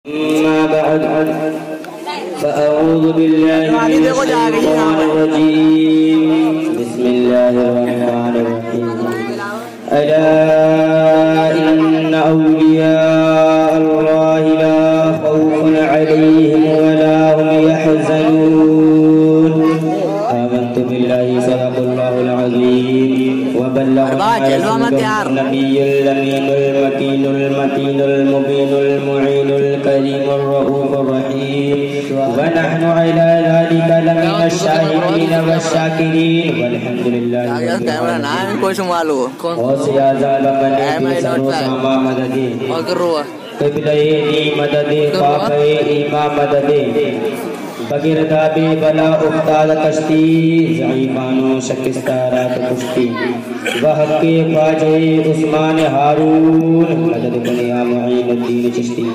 أما بعد فأعوذ بالله من الشيطان الرجيم بسم الله الرحمن الرحيم ألا إن أولياء الله لا خوف عليهم ولا هم يحزنون آمنت بالله صدق الله العظيم وبلغ النبي الأمين المكين المتين المبين المعين الكريم الرؤوف الرحيم ونحن على ذلك لمن الشاهدين والشاكرين والحمد لله رب العالمين غوث اعظم بمن سرو ساما مددی قبلہ دی مددی خواقہ امام مددی بگردہ بے بلا افتاد کشتی ضعیفانو شکستارات کشتی وحق کے خواجہ عثمان ہارون مدد کن یا معین الدین چشتی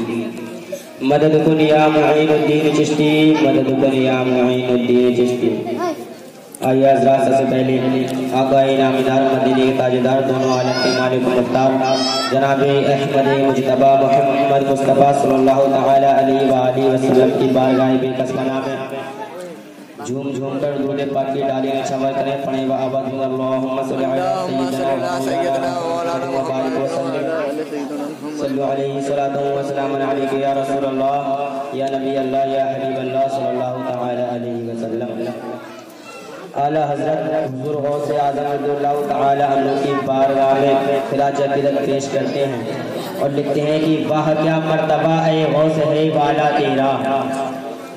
مدد کن یا معین الدین چشتی مدد کن یا معین الدین چشتی آئیے حضرات سب سے پہلے آقا انعامدار مدینے کے تاجدار دونوں عالم کے مالک مختار جناب احمد مجتبی محمد مصطفیٰ صلی اللہ تعالی علیہ وآلہ وسلم کی بارگاہ بے قسمانہ میں جھوم جھوم کر درود پاک کی ڈالیں چھوائے کریں پڑھیں وآباد اللہم صلی علی سیدنا محمد وبارک وسلم صلی علیہ صلاۃ و سلام علیک یا رسول اللہ یا نبی اللہ یا حبیب اللہ صلی اللہ تعالی علیہ وسلم اعلیٰ حضرت حضور غوث اعظم رضی اللہ تعالی عنہ کی بارگاہ میں خراج عقیدت پیش کرتے ہیں اور لکھتے ہیں کہ واہ کیا مرتبہ اے غوث ہے والا تیرا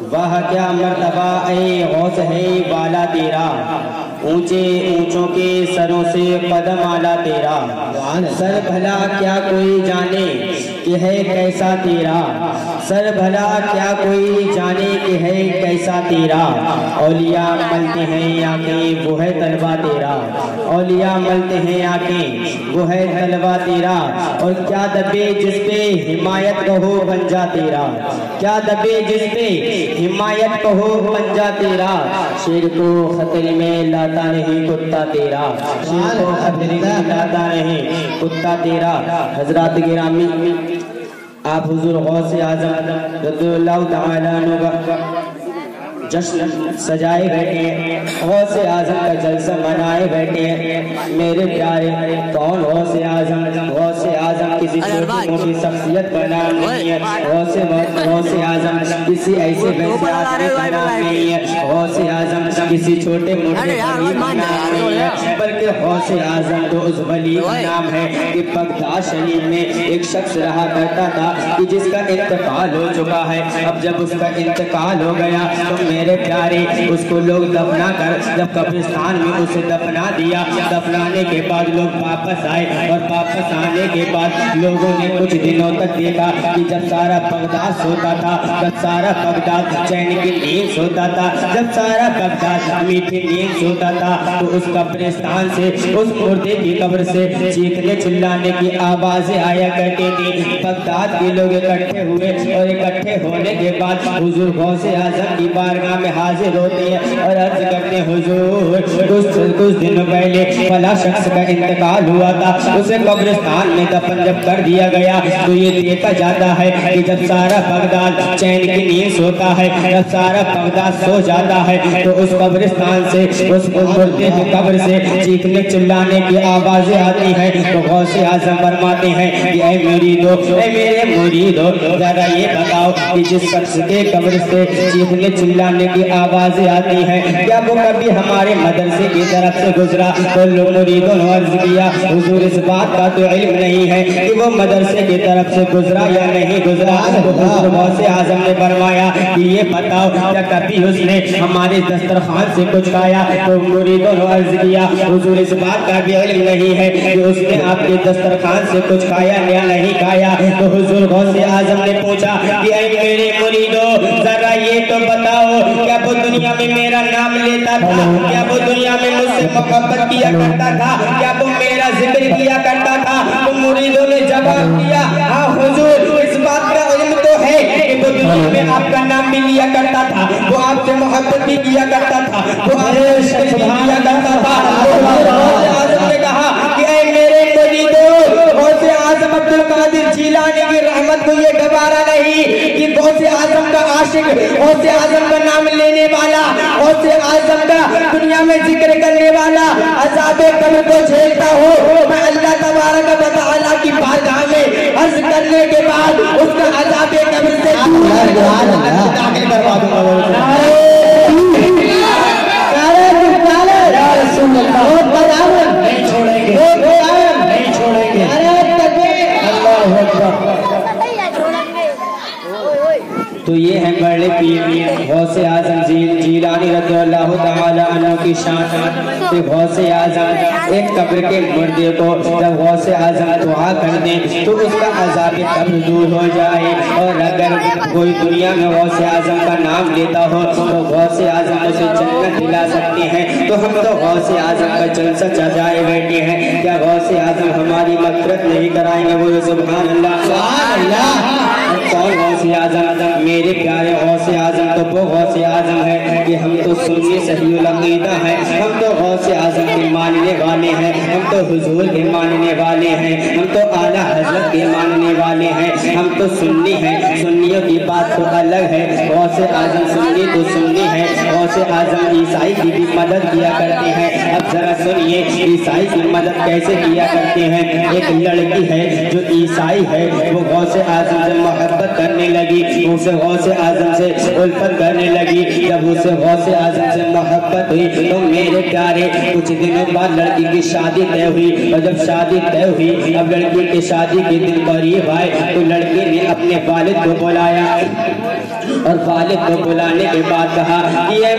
واہ کیا مرتبہ اے غوث ہے والا تیرا اونچے اونچوں کے سروں سے قدم آلا تیرا سر بھلا کیا کوئی جانے کہ ہے کیسا تیرا سر بھلا کیا کوئی جانے کہ ہے کیسا تیرا اولیاء ملتے ہیں آنکھیں وہ ہے طلبہ تیرا اولیاء ملتے ہیں آنکھیں وہ ہے طلبہ تیرا اور کیا دبے جس پہ حمایت کہو بن جا تیرا کیا دبے جس پہ حمایت کہو بن جا تیرا شیر کو خطر میں لاتا نہیں کتا تیرا شیر کو خطر میں لاتا نہیں کتا تیرا حضرات گرامی آپ حضور غوث اعظم رضی اللہ تعالیٰ عنہ کا جشن سجائے بیٹھے ہیں غوث اعظم کا جلسہ منائے بیٹھے ہیں میرے پیارے کون غوث اعظم کسی چھوٹی موٹی شخصیت کا نام نہیں ہے غوث اعظم کسی ایسے ویسے آدمی کا نام نہیں ہے غوث اعظم کسی چھوٹے موٹے غریب کا نام نہیں ہے بلکہ غوث اعظم تو اس ولی کا نام ہے کہ بغداد شریف میں ایک شخص رہا کرتا تھا کہ جس کا انتقال ہو چکا ہے اب جب اس کا انتقال ہو گیا تو میرے پیارے اس کو لوگ دفنا کر جب قبرستان میں اسے دفنا دیا دفنانے کے بعد لوگ واپس آئے اور واپس آنے کے بعد لوگوں نے کچھ دنوں تک دیکھا کہ جب سارا بغداد سوتا تھا جب سارا بغداد چین کی نیند سوتا تھا جب سارا بغداد میٹھی نیند سوتا تھا تو اس قبرستان سے اس مردے کی قبر سے چیخنے چلانے کی آوازیں آیا کرتی تھی بغداد کے لوگ اکٹھے ہوئے اور اکٹھے ہونے کے بعد حضور غوث اعظم کی بارگاہ میں حاضر ہوتے ہیں اور عرض کرتے ہیں حضور کچھ دن پہلے فلاں شخص کا انتقال ہوا تھا اسے قبرستان میں دفن جب کر دیا گیا تو یہ دیکھا جاتا ہے کہ جب سارا بغداد چین کی نیند سوتا ہے جب سارا بغداد سو جاتا ہے تو اس قبرستان سے اس مردے کی قبر سے چیخنے چلانے کی آوازیں آتی ہیں تو غوث اعظم فرماتے ہیں کہ اے مریدو اے میرے مریدو ذرا یہ بتاؤ کہ جس شخص کے قبر سے چیخنے چلانے کی آوازیں آتی ہیں کیا وہ کبھی ہمارے مدرسے کی طرف سے گزرا تو مریدوں نے عرض کیا حضور اس بات کا تو علم نہیں ہے کہ وہ مدرسے کی طرف سے گزرا یا نہیں گزرا حضور غوث اعظم نے فرمایا کہ یہ بتاؤ کیا کبھی اس نے ہمارے دسترخوان سے کچھ کھایا تو مریدوں نے عرض کیا حضور اس بات کا بھی علم نہیں ہے کہ اس نے آپ کے دسترخوان سے کچھ کھایا یا نہیں کھایا تو حضور غوث اعظم نے پوچھا کہ اے میرے مریدوں ذرا یہ تو بتاؤ کیا وہ دنیا میں میرا نام لیتا تھا کیا وہ دنیا میں مجھ سے محبت کیا کرتا تھا کیا وہ میرا ذکر کیا کرتا تھا تو مریدوں نے جواب دیا ہاں حضور اس بات کا علم تو ہے کہ وہ دنیا میں آپ کا نام بھی لیا کرتا تھا وہ آپ سے محبت بھی کیا کرتا تھا وہ عشق بھی کیا کرتا تھا غوث اعظم نے کہا کہ اے میرے مریدوں غوث اعظم عبد القادر جیلانی کی رحمت کو یہ گوارا نہیں کہ عاشق غوث اعظم کا نام لینے والا غوث اعظم کا دنیا میں ذکر کرنے والا عذاب قبر کو جھیلتا ہو میں اللہ تبارک و تعالیٰ کی بارگاہ میں عرض کرنے کے بعد اس کا عذاب قبر سے داخل کروا دوں گا یا رسول اللہ نہیں چھوڑیں گے نہیں چھوڑیں گے اللہ اکبر تو یہ ہے بڑے پیر غوث اعظم جیلانی رضی اللہ تعالی عنہ کی شان کہ غوث اعظم ایک قبر کے مردے کو جب غوث اعظم دعا کر دیں تو اس کا عذاب قبر دور ہو جائے اور اگر کوئی دنیا میں غوث اعظم کا نام لیتا ہو تو غوث اعظم اسے جنت دلا سکتے ہیں تو ہم تو غوث اعظم کا جلسہ سجائے بیٹھے ہیں کیا غوث اعظم ہماری مغفرت نہیں کرائیں گے وہ سبحان اللہ سبحان اللہ کون غوث اعظم میرے پیارے غوث اعظم تو وہ غوث اعظم ہے کہ ہم تو سنی صحیح العقیدہ ہیں ہم تو غوث اعظم کے ماننے والے ہیں ہم تو حضور کے ماننے والے ہیں ہم تو اعلیٰ حضرت کے ماننے والے ہیں ہم تو سنی ہیں سنیوں کی بات تو الگ ہے غوث اعظم سنی تو سنی ہے غوث اعظم عیسائی کی بھی مدد کیا کرتے ہیں اب ذرا سنیے عیسائی کی مدد کیسے کیا کرتے ہیں ایک لڑکی ہے جو عیسائی ہے وہ غوث اعظم سے محبت کرنے لگی اسے غوث اعظم سے الفت کرنے لگی جب اسے غوث اعظم سے محبت ہوئی تو میرے پیارے کچھ دنوں بعد لڑکی کی شادی طے ہوئی اور جب شادی طے ہوئی اب لڑکی کی شادی کے دن قریب آئے تو لڑکی نے اپنے والد کو بلایا اور والد کو بلانے کے بعد کہا کہ اے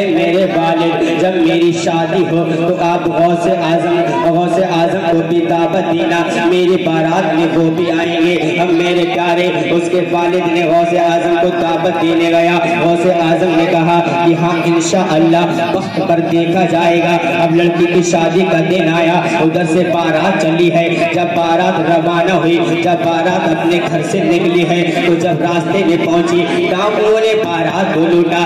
میرے والد جب میری شادی ہو تو آپ غوث اعظم کو بھی دعوت دینا میری بارات میں وہ بھی آئیں گے ہم میرے پیارے اس کے والد نے غوث اعظم کو دعوت دینے گیا غوث اعظم نے کہا کہ ہاں انشاءاللہ وقت پر دیکھا جائے گا اب لڑکی کی شادی کا دن آیا ادھر سے بارات چلی ہے جب بارات روانہ ہوئی جب بارات اپنے گھر سے نکلی ہے تو جب راستے میں پہنچی ڈاکوؤں نے بارات کو لوٹا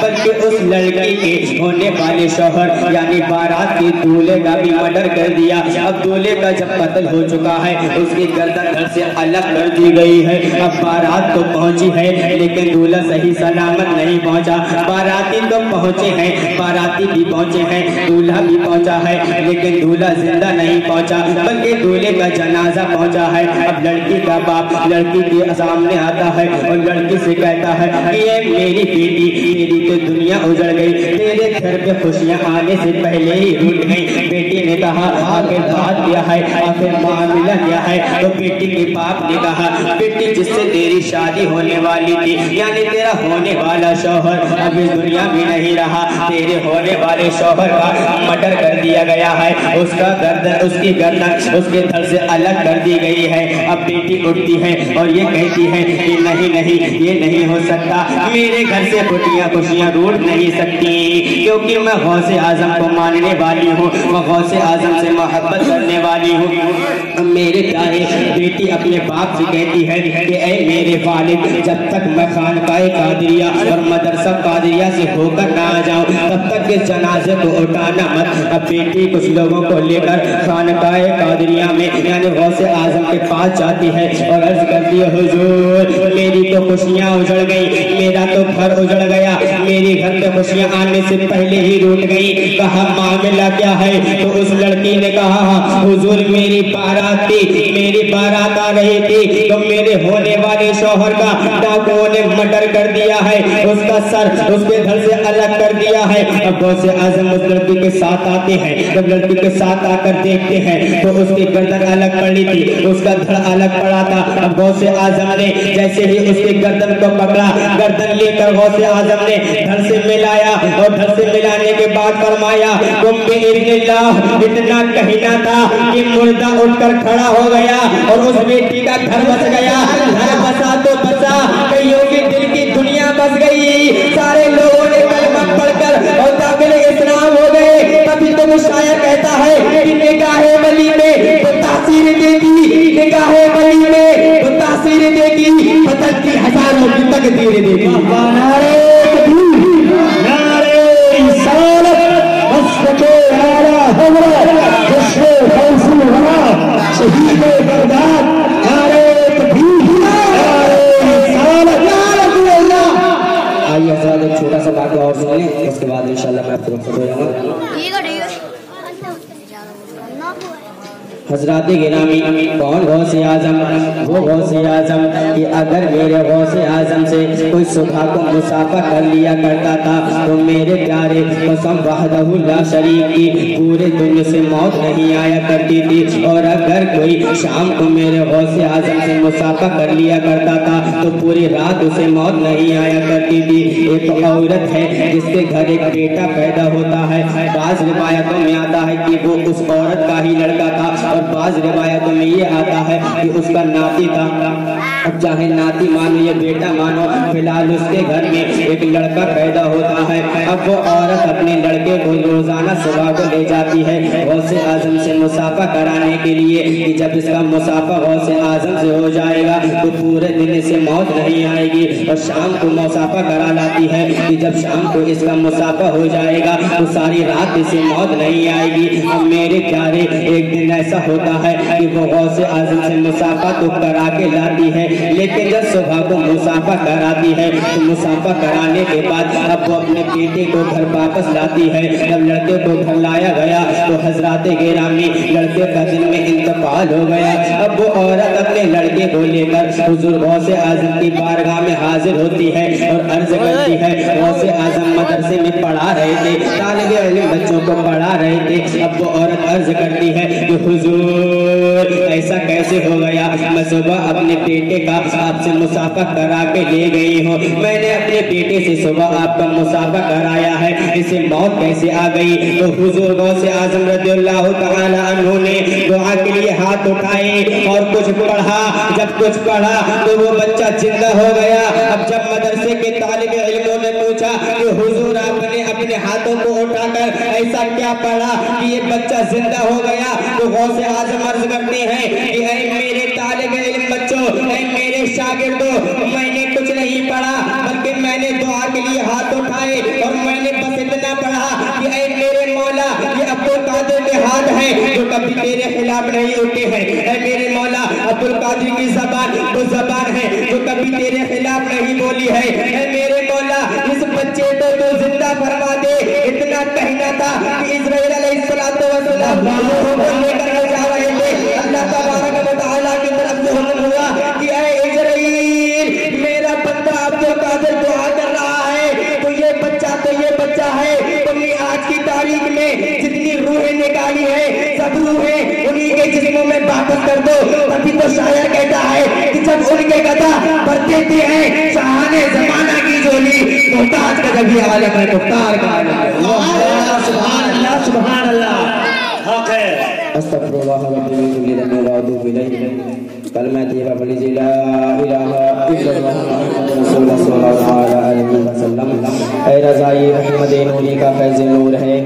بلکہ اس لڑکی کے ہونے والے شوہر یعنی بارات کے دولہے کا بھی مرڈر کر دیا اب دولہے کا جب قتل ہو چکا ہے اس کی گردن گھر سے الگ کر دی گئی ہے اب بارات تو پہنچی ہے لیکن دولہا صحیح سلامت نہیں پہنچا باراتی تو پہنچے ہیں باراتی بھی پہنچے ہیں دولہا بھی پہنچا ہے لیکن دولہا زندہ نہیں پہنچا بلکہ دولہے کا جنازہ پہنچا ہے اب لڑکی کا باپ لڑکی کے سامنے آتا ہے اور لڑکی سے کہتا ہے کہ یہ میری بیٹی تیری تو دنیا اجڑ گئی تیرے گھر پہ خوشیاں آنے سے پہلے ہی روٹ گئی بیٹی نے کہا آخر بات کیا ہے آخر معاملہ کیا ہے تو بیٹی کے باپ نے کہا بیٹی جس سے تیری شادی ہونے والی تھی یعنی تیرا ہونے والا شوہر اب اس دنیا میں نہیں رہا تیرے ہونے والے شوہر کا مرڈر کر دیا گیا ہے اس کا گردن اس کی گردن اس کے دھڑ سے الگ کر دی گئی ہے اب بیٹی اٹھتی ہے اور یہ کہتی ہے کہ نہیں یہ نہیں ہو سکتا میرے گھر سے خوشیاں روٹ نہیں سکتی کیونکہ میں غوث اعظم کو ماننے والی ہوں میں غوث اعظم سے محبت کرنے والی ہوں میرے پیارے بیٹی اپنے باپ سے کہتی ہے کہ اے میرے والد جب تک میں خانقاہ قادریہ اور مدرسہ قادریہ سے ہو کر نہ آ جاؤں تب تک اس جنازے کو اٹھانا مت اب بیٹی کچھ لوگوں کو لے کر خانقاہ قادریہ میں یعنی غوث اعظم کے پاس جاتی ہے اور عرض کرتی ہے حضور میری تو خوشیاں اجڑ گئی میرا تو گھر اجڑ گیا میری گھر پہ خوشیاں آنے سے پہلے ہی روٹ گئی کہا معاملہ کیا ہے تو اس لڑکی نے کہا حضور میری بارات آ رہی تھی تو میرے ہونے والے شوہر کا ڈاکوؤں نے مرڈر کر دیا ہے اس کا سر اس کے گھر سے الگ کر دیا ہے اب غوث اعظم اس لڑکی کے ساتھ آتے ہیں جب لڑکی کے ساتھ آ کر دیکھتے ہیں تو اس کی گردن الگ پڑی تھی اس کا دھڑ الگ پڑا تھا اب غوث اعظم نے جیسے ہی اس کی گردن کو پکڑا گردن لے کر غوث اعظم نے دھڑ سے ملایا اور دھڑ سے ملانے کے بعد فرمایا تم بِإِذْنِ اللَّهِ اتنا کہنا تھا کہ مردہ اٹھ کر کھڑا ہو گیا اور اس بیٹی کا گھر بس گیا گھر بسا تو بسا کئیوں کی دل کی دنیا بس گئی سارے لوگوں نے کلمہ پڑھ کر اور داخل اسلام ہو گئے تبھی تو شاعر کہتا ہے کہ نگاہ ولی میں تو تاثیر دے گی نگاہ ولی میں تو تاثیر دے گی فتح کی ہزاروں کی تقدیر دے گی نعرہ تکبیر نعرہ رسالت مسلک اعلیٰ حضرت جشن فیصل ورا شہید بغداد نعرہ تکبیر حضرات گرامی کون غوث اعظم؟ وہ غوث اعظم کہ اگر میرے غوث اعظم سے کوئی صبح کو مصافحہ کر لیا کرتا تھا تو میرے پیارے قسم وحدہ لا شریک کی پورے دنیا سے موت نہیں آیا کرتی تھی، اور اگر کوئی شام کو میرے غوث اعظم سے مصافحہ کر لیا کرتا تھا تو پوری رات اسے موت نہیں آیا کرتی تھی۔ ایک عورت ہے جس کے گھر ایک بیٹا پیدا ہوتا ہے، بعض روایتوں میں آتا ہے کہ وہ اس عورت کا ہی لڑکا تھا، اور بعض روایتوں میں یہ آتا ہے کہ اس کا ناتی تھا۔ اب چاہے ناتی مانو یا بیٹا مانو، فی الحال اس کے گھر میں ایک لڑکا پیدا ہوتا ہے۔ اب وہ عورت اپنے لڑکے کو روزانہ صبح کو لے جاتی ہے غوث اعظم سے مصافحہ کرانے کے لیے کہ جب اس کا مصافحہ غوث اعظم سے ہو جائے گا تو پورے دن سے موت نہیں آئے گی، اور شام کو مصافحہ کرا لاتی ہے کہ جب شام کو اس کا مصافحہ ہو جائے گا تو ساری رات اسے موت نہیں آئے گی۔ اب میرے پیارے ایک دن ایسا ہوتا ہے کہ وہ غوث اعظم سے مصافحہ تو کرا کے لاتی ہے، لیکن جب صبح کو مصافحہ کراتی ہے تو مصافحہ کرانے کے بعد اب وہ اپنے بیٹے کو گھر واپس لاتی ہے۔ جب لڑکے کو گھر لایا گیا تو حضرات گرامی لڑکے کا دن میں انتقال ہو گیا۔ اب وہ عورت اپنے لڑکے کو لے کر حضور غوث اعظم کی بارگاہ میں حاضر ہوتی ہے اور عرض کرتی ہے، غوث اعظم مدرسے میں پڑھا رہے تھے، طالب علم بچوں کو پڑھا رہے تھے۔ اب وہ عورت عرض کرتی ہے کہ حضور ایسا کیسے ہو گیا؟ میں صبح اپنے بیٹے کا آپ سے مصافحہ کرا کے لے گئی ہوں، میں نے اپنے بیٹے سے صبح آپ کا مصافحہ کرایا ہے، اسے موت کیسے آ گئی؟ تو حضور غوث اعظم رضی اللہ تعالی عنہ نے دعا کے لیے ہاتھ اٹھائے اور کچھ پڑھا۔ جب کچھ پڑھا تو وہ بچہ زندہ ہو گیا۔ اب جب مدرسے کے طالب علموں نے پوچھا کہ حضور آپ نے اپنے ہاتھوں کو اٹھا کر ایسا کیا پڑھا کہ یہ بچہ زندہ ہو گیا؟ تو غوث اعظم عرض کرتے ہیں کہ اے میرے طالب علم بچوں، اے میرے شاگردوں، میں نے کچھ نہیں پڑھا بلکہ میں نے دعا کے لیے ہاتھ اٹھائے اور میں نے بس اتنا پڑھا کہ اے میرے مولا یہ عبد القادر کے ہاتھ ہیں جو کبھی تیرے خلاف نہیں اٹھے ہیں، اے میرے مولا عبد القادر کی زبان وہ زبان ہے جو کبھی تیرے خلاف نہیں بولی ہے، اے میرے مولا اس بچے کو تو زندہ فرما دے۔ اتنا کہنا تھا کہ اسرائیل علیہ السلام کو لے کر جا رہے تھے، اللہ تبارک و تعالیٰ کی طرف سے حکم ہوا کہ اے اسرائیل میرا بندہ عبد القادر دعا کر رہا ہے، تو یہ بچہ ہے، تم نے آج کی تاریخ میں جتنی روحیں نکالی ہے سب روحیں انہی کے جسموں میں واپس کر دو۔ تبھی تو شاعر کہتا ہے کہ جب ان کے گدا پر دیتے ہیں شاہان زمانہ کی جولی، محتاج کا جب یہ عالم ہے مختار کا عالم ہے۔ سبحان اللہ سبحان اللہ حق ہے۔ استغفر اللہ رب العالمین لنا واتوب الیہ۔ کلمہ طیبہ پڑھیے لا الہ الا اللہ محمد رسول اللہ صلی اللہ علیہ وسلم۔ اے رضائی محمد نوری کا فیض نور ہے،